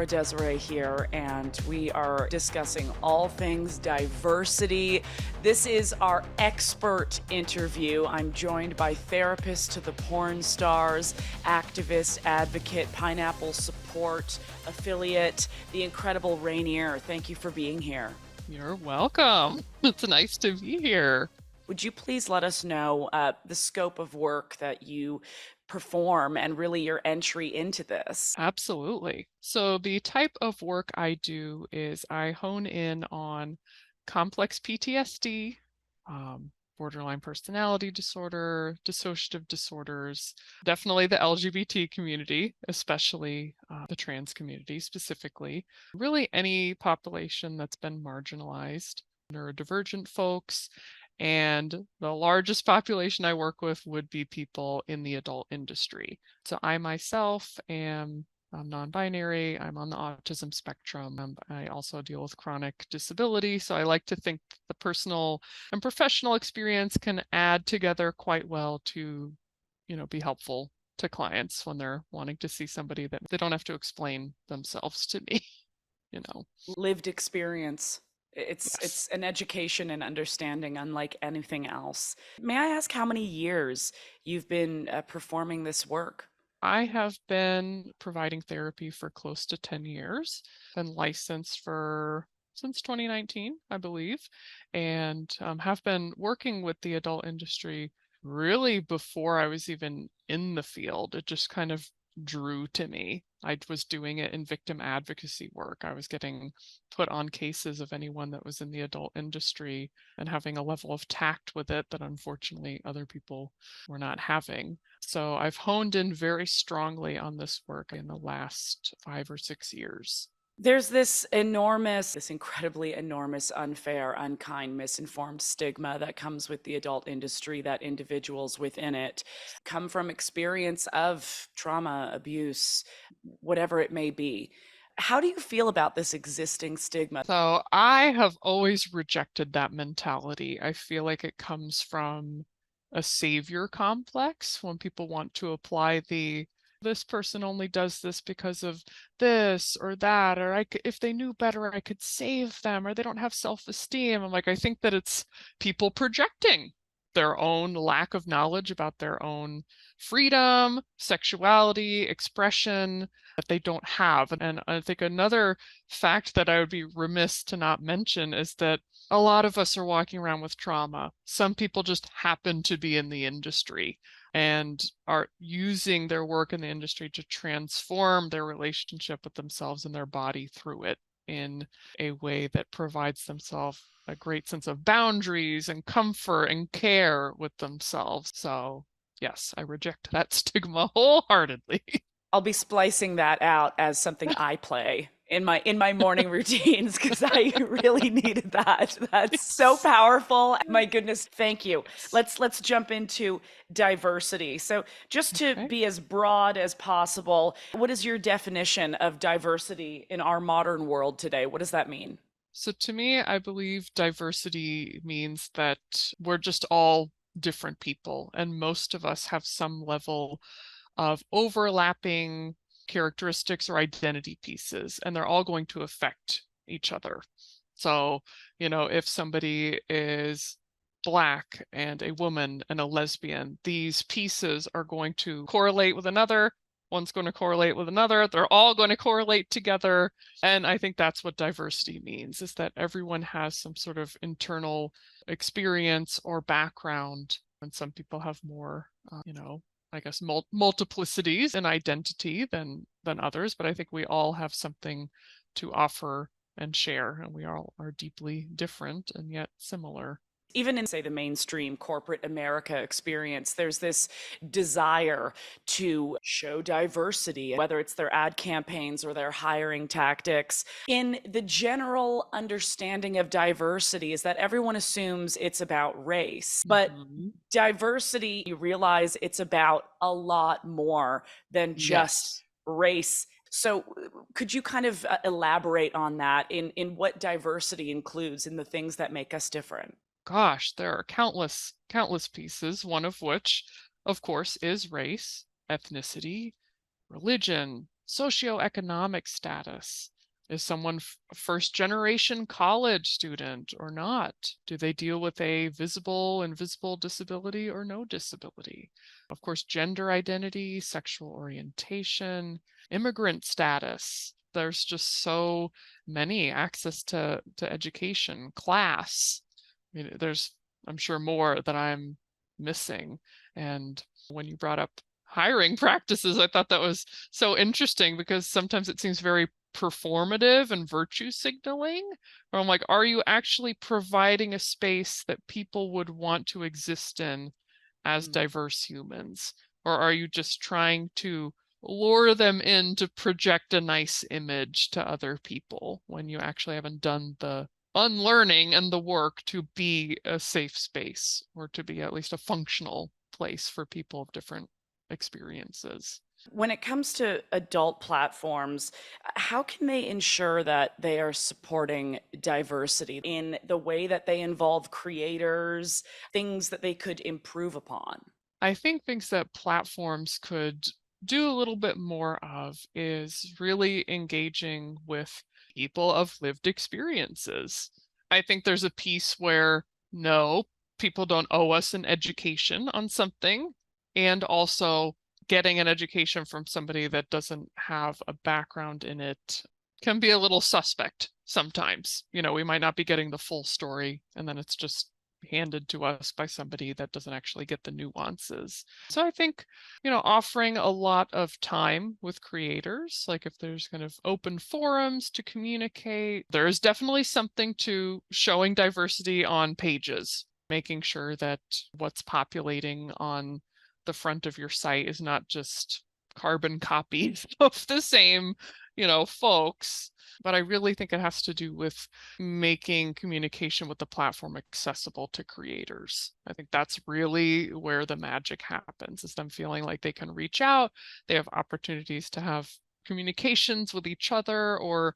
Desiree here, and we are discussing all things diversity. This is our expert interview. I'm joined by therapist to the porn stars, activist, advocate, pineapple support affiliate, the incredible Rainier. Thank you for being here. You're welcome. It's nice to be here. Would you please let us know the scope of work that you perform and really your entry into this? Absolutely. So the type of work I do is I hone in on complex PTSD, borderline personality disorder, dissociative disorders, definitely the LGBT community, especially the trans community specifically, really any population that's been marginalized, neurodivergent folks. And the largest population I work with would be people in the adult industry. So I myself am non-binary. I'm on the autism spectrum. I also deal with chronic disability. So I like to think the personal and professional experience can add together quite well to, be helpful to clients when they're wanting to see somebody that they don't have to explain themselves to me, Lived experience. It's Yes. an education and understanding unlike anything else. May I ask how many years you've been performing this work? I have been providing therapy for close to 10 years, been licensed since 2019, I believe, and have been working with the adult industry really before I was even in the field. It just kind of drew to me. I was doing it in victim advocacy work. I was getting put on cases of anyone that was in the adult industry and having a level of tact with it that unfortunately other people were not having. So I've honed in very strongly on this work in the last 5 or 6 years. There's this incredibly enormous, unfair, unkind, misinformed stigma that comes with the adult industry, that individuals within it come from experience of trauma, abuse, whatever it may be. How do you feel about this existing stigma? So I have always rejected that mentality. I feel like it comes from a savior complex when people want to apply this person only does this because of this or that, or if they knew better, I could save them, or they don't have self-esteem. I'm like, I think that it's people projecting their own lack of knowledge about their own freedom, sexuality, expression that they don't have. And I think another fact that I would be remiss to not mention is that a lot of us are walking around with trauma. Some people just happen to be in the industry and are using their work in the industry to transform their relationship with themselves and their body through it in a way that provides themselves a great sense of boundaries and comfort and care with themselves. So yes, I reject that stigma wholeheartedly. I'll be splicing that out as something I play in my morning routines because I really needed that. That's so powerful. My goodness, thank you. Let's jump into diversity. So just to Okay. be as broad as possible, what is your definition of diversity in our modern world today? What does that mean? So to me, I believe diversity means that we're just all different people, and most of us have some level of overlapping characteristics or identity pieces, and they're all going to affect each other. So, if somebody is Black and a woman and a lesbian, these pieces are going to correlate with another. One's going to correlate with another. They're all going to correlate together. And I think that's what diversity means, is that everyone has some sort of internal experience or background. And some people have more, I guess, multiplicities in identity than others, but I think we all have something to offer and share, and we all are deeply different and yet similar. Even in, say, the mainstream corporate America experience, there's this desire to show diversity, whether it's their ad campaigns or their hiring tactics. In the general understanding of diversity is that everyone assumes it's about race, but diversity, you realize it's about a lot more than just Yes. race. So could you kind of elaborate on that in what diversity includes in the things that make us different? Gosh, there are countless pieces, one of which, of course, is race, ethnicity, religion, Socioeconomic status. Is someone a first generation college student or not? Do they deal with a visible, invisible disability or no disability? Of course, gender identity, sexual orientation, immigrant status. There's just so many, access to education, class. I mean, there's, I'm sure, more that I'm missing. And when you brought up hiring practices, I thought that was so interesting because sometimes it seems very performative and virtue signaling. Or I'm like, are you actually providing a space that people would want to exist in as diverse humans? Or are you just trying to lure them in to project a nice image to other people when you actually haven't done the unlearning and the work to be a safe space, or to be at least a functional place for people of different experiences? When it comes to adult platforms, how can they ensure that they are supporting diversity in the way that they involve creators, things that they could improve upon? I think things that platforms could do a little bit more of is really engaging with people of lived experiences. I think there's a piece where, no, people don't owe us an education on something, and also getting an education from somebody that doesn't have a background in it can be a little suspect sometimes. We might not be getting the full story, and then it's just handed to us by somebody that doesn't actually get the nuances. So I think, offering a lot of time with creators, like if there's kind of open forums to communicate, there is definitely something to showing diversity on pages, making sure that what's populating on the front of your site is not just carbon copies of the same, folks. But I really think it has to do with making communication with the platform accessible to creators. I think that's really where the magic happens, is them feeling like they can reach out, they have opportunities to have communications with each other or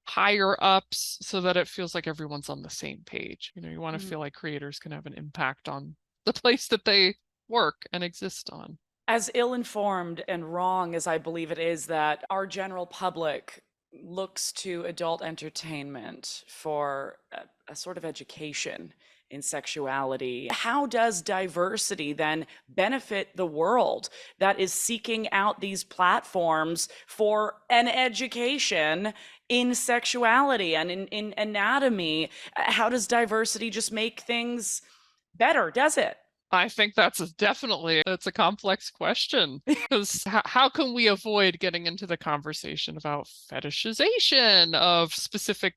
higher ups, so that it feels like everyone's on the same page. You want to feel like creators can have an impact on the place that they work and exist on. As ill-informed and wrong as I believe it is that our general public looks to adult entertainment for a sort of education in sexuality, how does diversity then benefit the world that is seeking out these platforms for an education in sexuality and in anatomy? How does diversity just make things better? Does it? I think it's a complex question, because how can we avoid getting into the conversation about fetishization of specific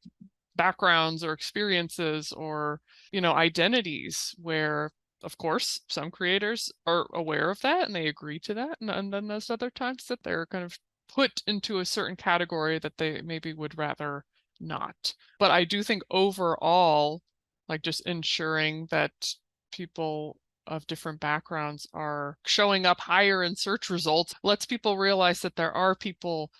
backgrounds or experiences or, identities, where, of course, some creators are aware of that and they agree to that. And then there's other times that they're kind of put into a certain category that they maybe would rather not. But I do think overall, like, just ensuring that people of different backgrounds are showing up higher in search results lets people realize that there are people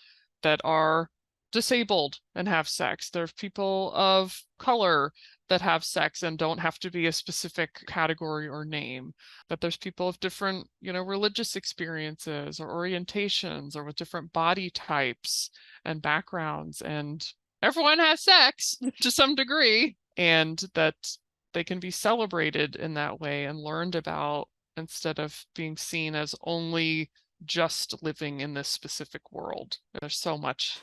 that are disabled and have sex. There's people of color that have sex and don't have to be a specific category or name. That there's people of different, religious experiences or orientations, or with different body types and backgrounds, and everyone has sex to some degree, and that they can be celebrated in that way and learned about, instead of being seen as only just living in this specific world. There's so much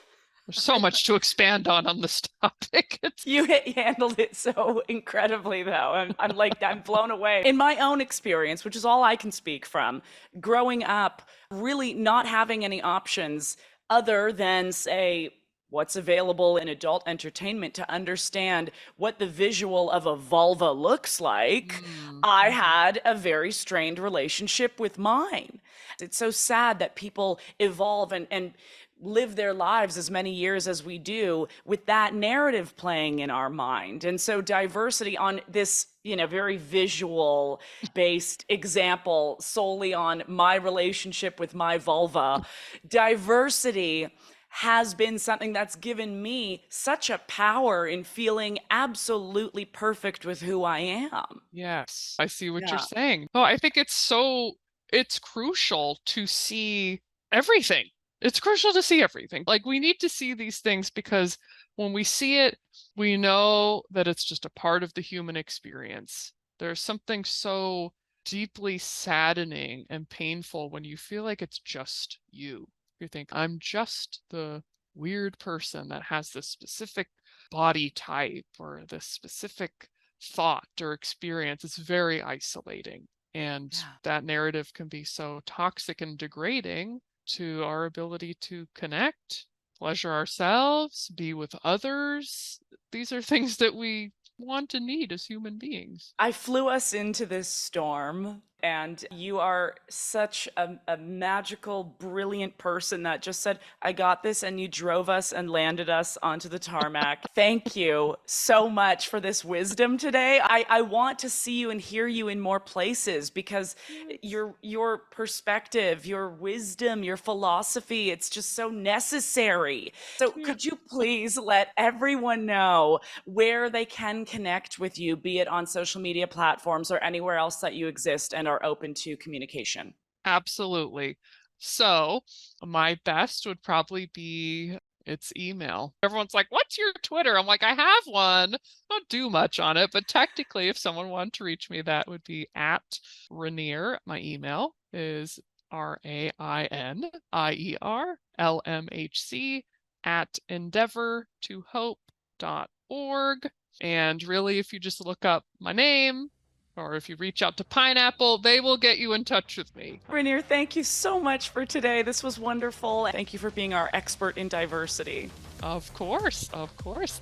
to expand on this topic. You handled it so incredibly, though. I'm blown away. In my own experience, which is all I can speak from, growing up, really not having any options other than, say, what's available in adult entertainment to understand what the visual of a vulva looks like, I had a very strained relationship with mine. It's so sad that people evolve and live their lives as many years as we do with that narrative playing in our mind. And so diversity on this, very visual based example solely on my relationship with my vulva, diversity has been something that's given me such a power in feeling absolutely perfect with who I am. Yes, I see what you're saying. Oh, I think it's crucial to see everything It's crucial to see everything. Like, we need to see these things because when we see it, we know that it's just a part of the human experience. There's something so deeply saddening and painful when you feel like it's just you. You think, I'm just the weird person that has this specific body type or this specific thought or experience. It's very isolating. And Yeah. that narrative can be so toxic and degrading to our ability to connect, pleasure ourselves, be with others. These are things that we want and need as human beings. I flew us into this storm, and you are such a magical, brilliant person that just said, I got this, and you drove us and landed us onto the tarmac. Thank you so much for this wisdom today. I want to see you and hear you in more places because your perspective, your wisdom, your philosophy, it's just so necessary. So could you please let everyone know where they can connect with you, be it on social media platforms or anywhere else that you exist and are open to communication? Absolutely. So my best would probably be it's email. Everyone's like, what's your Twitter? I'm like, I have one. I don't do much on it, but technically if someone wanted to reach me, that would be at Rainier. My email is RAINIERLMHC at endeavortohope.org. And really, if you just look up my name, or if you reach out to Pineapple, they will get you in touch with me. Rainier, thank you so much for today. This was wonderful. Thank you for being our expert in diversity. Of course.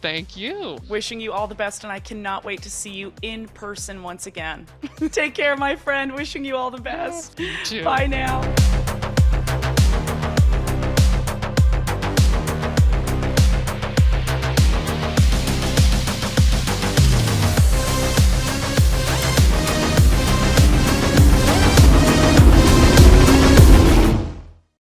Thank you. Wishing you all the best, and I cannot wait to see you in person once again. Take care, my friend. Wishing you all the best. You too. Bye now.